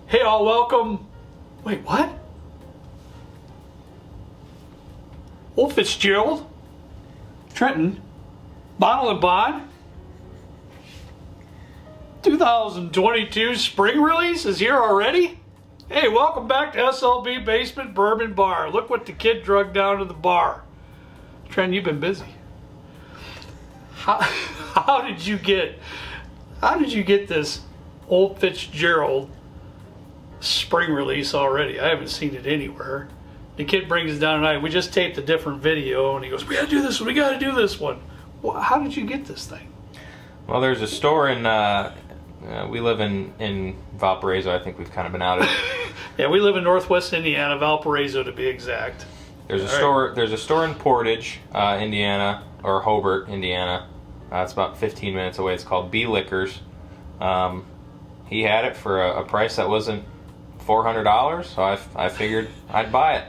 Hey, all, welcome. Wait, what? Old Fitzgerald? Trenton? Bottle and Bond? 2022 spring release is here already? Hey, welcome back to SLB Basement Bourbon Bar. Look what the kid drugged down to the bar. Trent, you've been busy. How did you get this Old Fitzgerald spring release already? I haven't seen it anywhere. The kid brings it down tonight. We just taped a different video and he goes, we gotta do this one, we gotta do this one. Well, how did you get this thing? Well, there's a store in, we live in Valparaiso. I think we've kind of been out of it. Yeah, we live in Northwest Indiana, Valparaiso to be exact. There's a store in Portage, Indiana, or Hobart, Indiana. It's about 15 minutes away. It's called B Liquors. He had it for a price that wasn't $400, so I figured I'd buy it.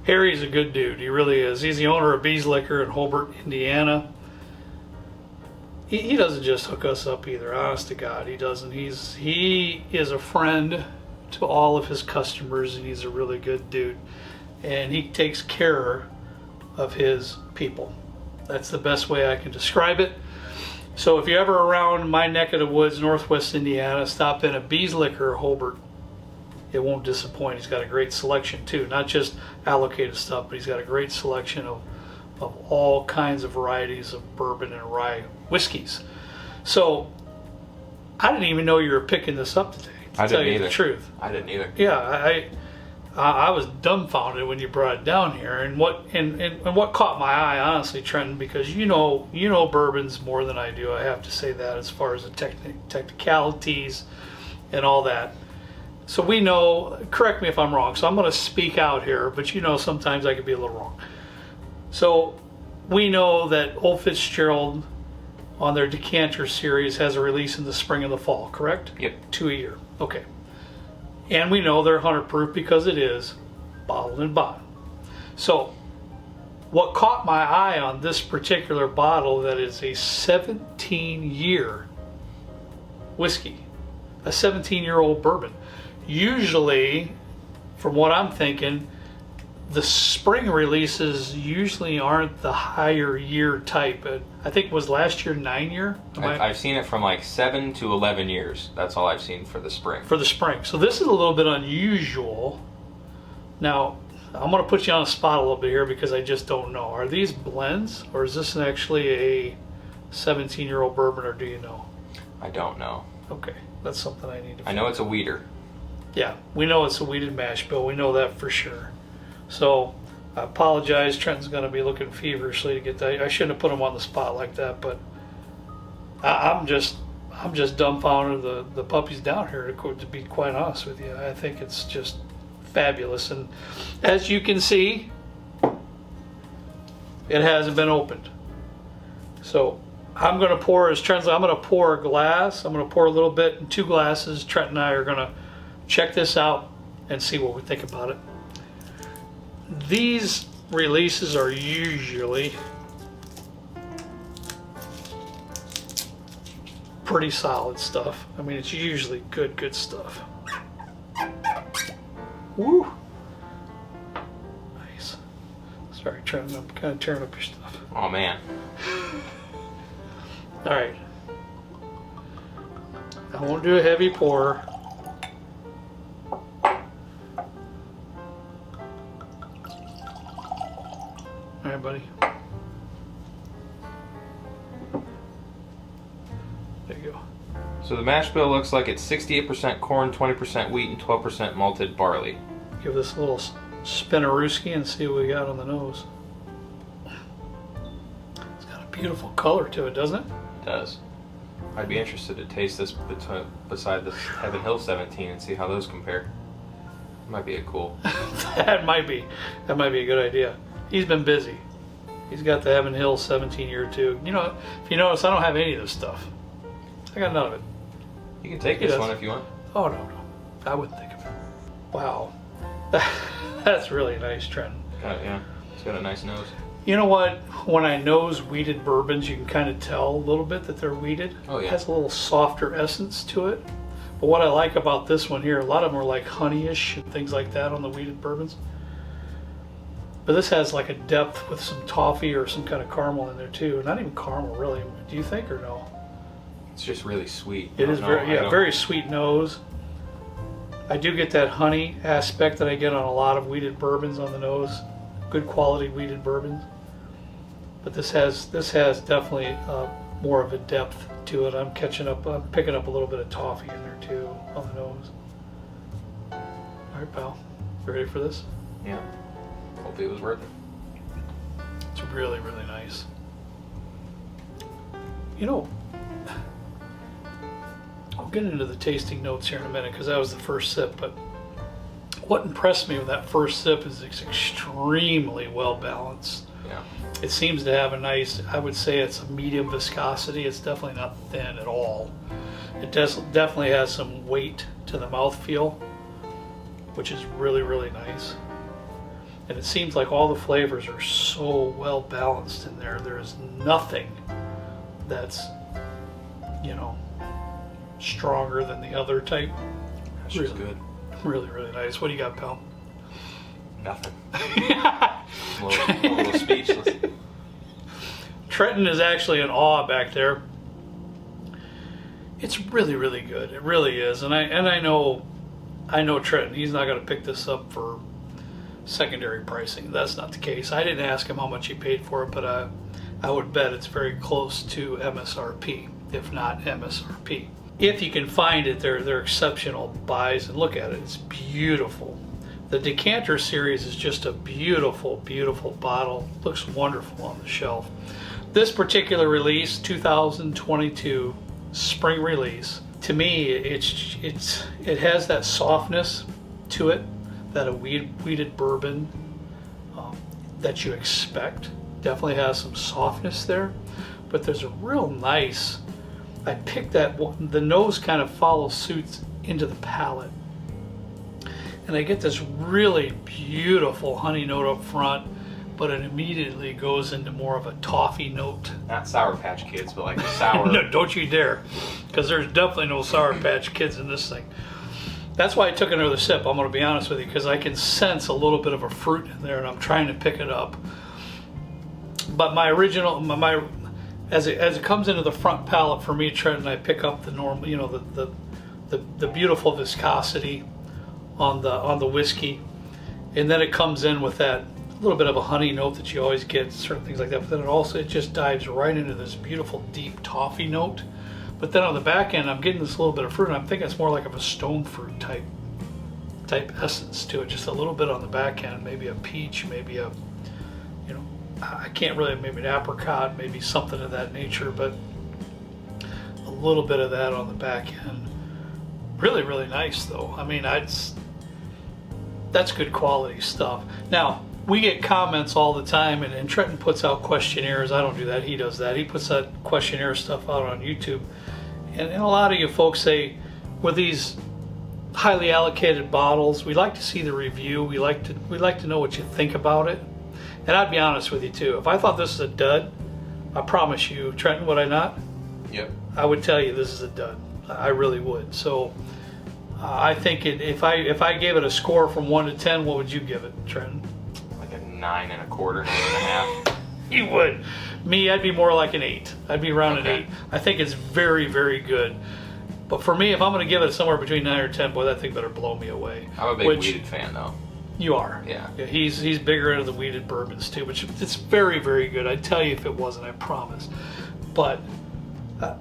Harry's a good dude. He really is. He's the owner of B's Liquor in Hobart, Indiana. He doesn't just hook us up either, honest to God. He doesn't. He is a friend to all of his customers, and he's a really good dude. And he takes care of his people. That's the best way I can describe it. So if you're ever around my neck of the woods, Northwest Indiana, stop in at B's Liquor, Hobart. It won't disappoint. He's got a great selection too, not just allocated stuff, but he's got a great selection of all kinds of varieties of bourbon and rye whiskeys. So I didn't even know you were picking this up today, to tell you the truth. I didn't either. Yeah, I was dumbfounded when you brought it down here, and what caught my eye, honestly, Trenton, because you know bourbons more than I do. I have to say that, as far as the technicalities and all that. So we know. Correct me if I'm wrong. So I'm going to speak out here, but sometimes I could be a little wrong. So we know that Old Fitzgerald on their decanter series has a release in the spring and the fall. Correct? Yep. 2 a year. Okay. And we know they're 100 proof because it is bottled and bond. So what caught my eye on this particular bottle, that is a 17-year whiskey, a 17-year-old bourbon. Usually, from what I'm thinking, the spring releases usually aren't the higher year type. I think it was last year 9 year. I've seen it from like 7 to 11 years. That's all I've seen for the spring. For the spring. So this is a little bit unusual. Now, I'm going to put you on the spot a little bit here because I just don't know. Are these blends, or is this actually a 17-year-old bourbon, or do you know? I don't know. Okay, that's something I need to I know it's a weeder. Yeah, we know it's a weeded mash bill. We know that for sure. So I apologize. Trenton's going to be looking feverishly to get that. I shouldn't have put him on the spot like that, but I'm just dumbfounded. The puppy's down here, to be quite honest with you. I think it's just fabulous. And as you can see, it hasn't been opened. So I'm going to pour, as Trent's, I'm going to pour a glass. I'm going to pour a little bit in 2 glasses. Trent and I are going to check this out and see what we think about it. These releases are usually pretty solid stuff. I mean, it's usually good stuff. Woo! Nice. Sorry, Trent, I'm kind of tearing up your stuff. Oh man. All right. I won't do a heavy pour. All right, buddy. There you go. So the mash bill looks like it's 68% corn, 20% wheat, and 12% malted barley. Give this a little spinarooski and see what we got on the nose. It's got a beautiful color to it, doesn't it? It does. I'd be interested to taste this beside this Heaven Hill 17 and see how those compare. Might be a cool. That might be a good idea. He's been busy. He's got the Heaven Hill 17 year too. If you notice, I don't have any of this stuff. I got none of it. You can take this one if you want. Oh, no. I wouldn't think of it. Wow. That's really nice, Trent. Yeah. It's got a nice nose. You know what? When I nose wheated bourbons, you can kind of tell a little bit that they're wheated. Oh, yeah. It has a little softer essence to it. But what I like about this one here, a lot of them are like honeyish and things like that on the wheated bourbons. But this has like a depth with some toffee or some kind of caramel in there too. Not even caramel really, do you think, or no? It's just really sweet. It is very sweet nose. I do get that honey aspect that I get on a lot of wheated bourbons on the nose. Good quality wheated bourbons. But this has definitely more of a depth to it. I'm picking up a little bit of toffee in there too on the nose. All right, pal, you ready for this? Yeah. Hopefully it was worth it. It's really, really nice. You know, I'll get into the tasting notes here in a minute because that was the first sip, but what impressed me with that first sip is it's extremely well balanced. Yeah. It seems to have a nice, I would say it's a medium viscosity. It's definitely not thin at all. It definitely has some weight to the mouthfeel, which is really, really nice. And it seems like all the flavors are so well balanced in there. There's nothing that's, you know, stronger than the other type. That's just good. Really, really nice. What do you got, pal? Nothing. a little speechless. Trenton is actually in awe back there. It's really, really good. It really is. And I know Trenton. He's not going to pick this up for secondary pricing. That's not the case. I didn't ask him how much he paid for it, but I would bet it's very close to MSRP, if not MSRP. If you can find it, they're exceptional buys, and look at it. It's beautiful. The Decanter series is just a beautiful, beautiful bottle. Looks wonderful on the shelf. This particular release, 2022 spring release, to me, it has that softness to it that a wheated bourbon that you expect. Definitely has some softness there, but there's a real nice. I picked that the nose kind of follows suit into the palate, and I get this really beautiful honey note up front, but it immediately goes into more of a toffee note. Not Sour Patch Kids, but like a sour. No, don't you dare, because there's definitely no Sour Patch Kids in this thing. That's why I took another sip, I'm going to be honest with you, because I can sense a little bit of a fruit in there, and I'm trying to pick it up. But my original, as it comes into the front palate for me, Trent, and I pick up the normal, you know, the beautiful viscosity on the whiskey, and then it comes in with that little bit of a honey note that you always get, certain things like that. But then it just dives right into this beautiful deep toffee note. But then on the back end, I'm getting this little bit of fruit, and I'm thinking it's more like of a stone fruit type essence to it, just a little bit on the back end, maybe a peach, maybe a, you know, I can't really, maybe an apricot, maybe something of that nature, but a little bit of that on the back end. Really, really nice though. I mean, that's good quality stuff. Now, we get comments all the time, and Trenton puts out questionnaires. I don't do that, he does that. He puts that questionnaire stuff out on YouTube. And a lot of you folks say, with these highly allocated bottles, we like to see the review. We like to know what you think about it. And I'd be honest with you too. If I thought this was a dud, I promise you, Trenton, would I not? Yep. I would tell you this is a dud. I really would. So I think if I gave it a score from 1 to 10, what would you give it, Trenton? Like a 9 1/4, 9.5. You would. Me, I'd be more like an 8. I'd be around an 8. I think it's very, very good. But for me, if I'm going to give it somewhere between 9 or 10, boy, that thing better blow me away. I'm a big wheated fan, though. You are. Yeah. He's bigger into the wheated bourbons too, which it's very, very good. I'd tell you if it wasn't, I promise. But a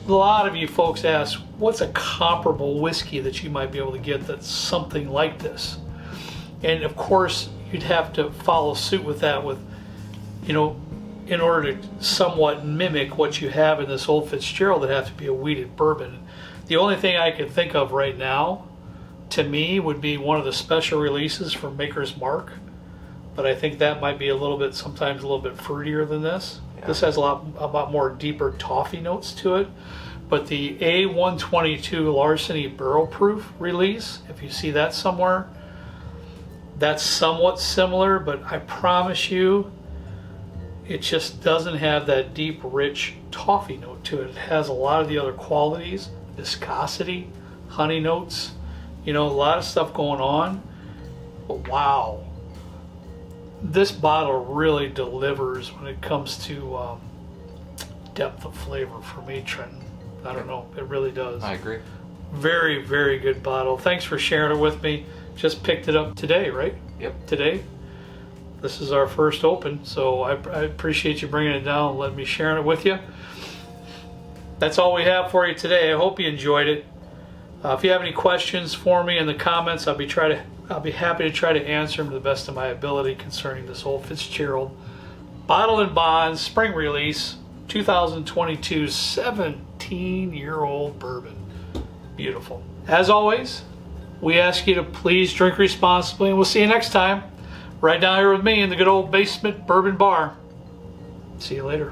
lot of you folks ask, what's a comparable whiskey that you might be able to get that's something like this? And of course, you'd have to follow suit with that with, you know, in order to somewhat mimic what you have in this old Fitzgerald, it'd have to be a wheated bourbon. The only thing I can think of right now, to me, would be one of the special releases from Maker's Mark. But I think that might be sometimes a little bit fruitier than this. Yeah. This has a lot more deeper toffee notes to it. But the A122 Larceny Barrel Proof release, if you see that somewhere, that's somewhat similar, but I promise you, it just doesn't have that deep, rich toffee note to it. It has a lot of the other qualities: viscosity, honey notes. You know, a lot of stuff going on. But wow, this bottle really delivers when it comes to depth of flavor for me, Trenton. I don't know, it really does. I agree. Very, very good bottle. Thanks for sharing it with me. Just picked it up today, right? Yep. Today. This is our first open, so I appreciate you bringing it down and letting me share it with you. That's all we have for you today. I hope you enjoyed it. If you have any questions for me in the comments, I'll be happy to try to answer them to the best of my ability concerning this old Fitzgerald Bottle and Bond Spring Release 2022 17-year-old bourbon. Beautiful. As always, we ask you to please drink responsibly, and we'll see you next time right down here with me in the good old basement bourbon bar. See you later.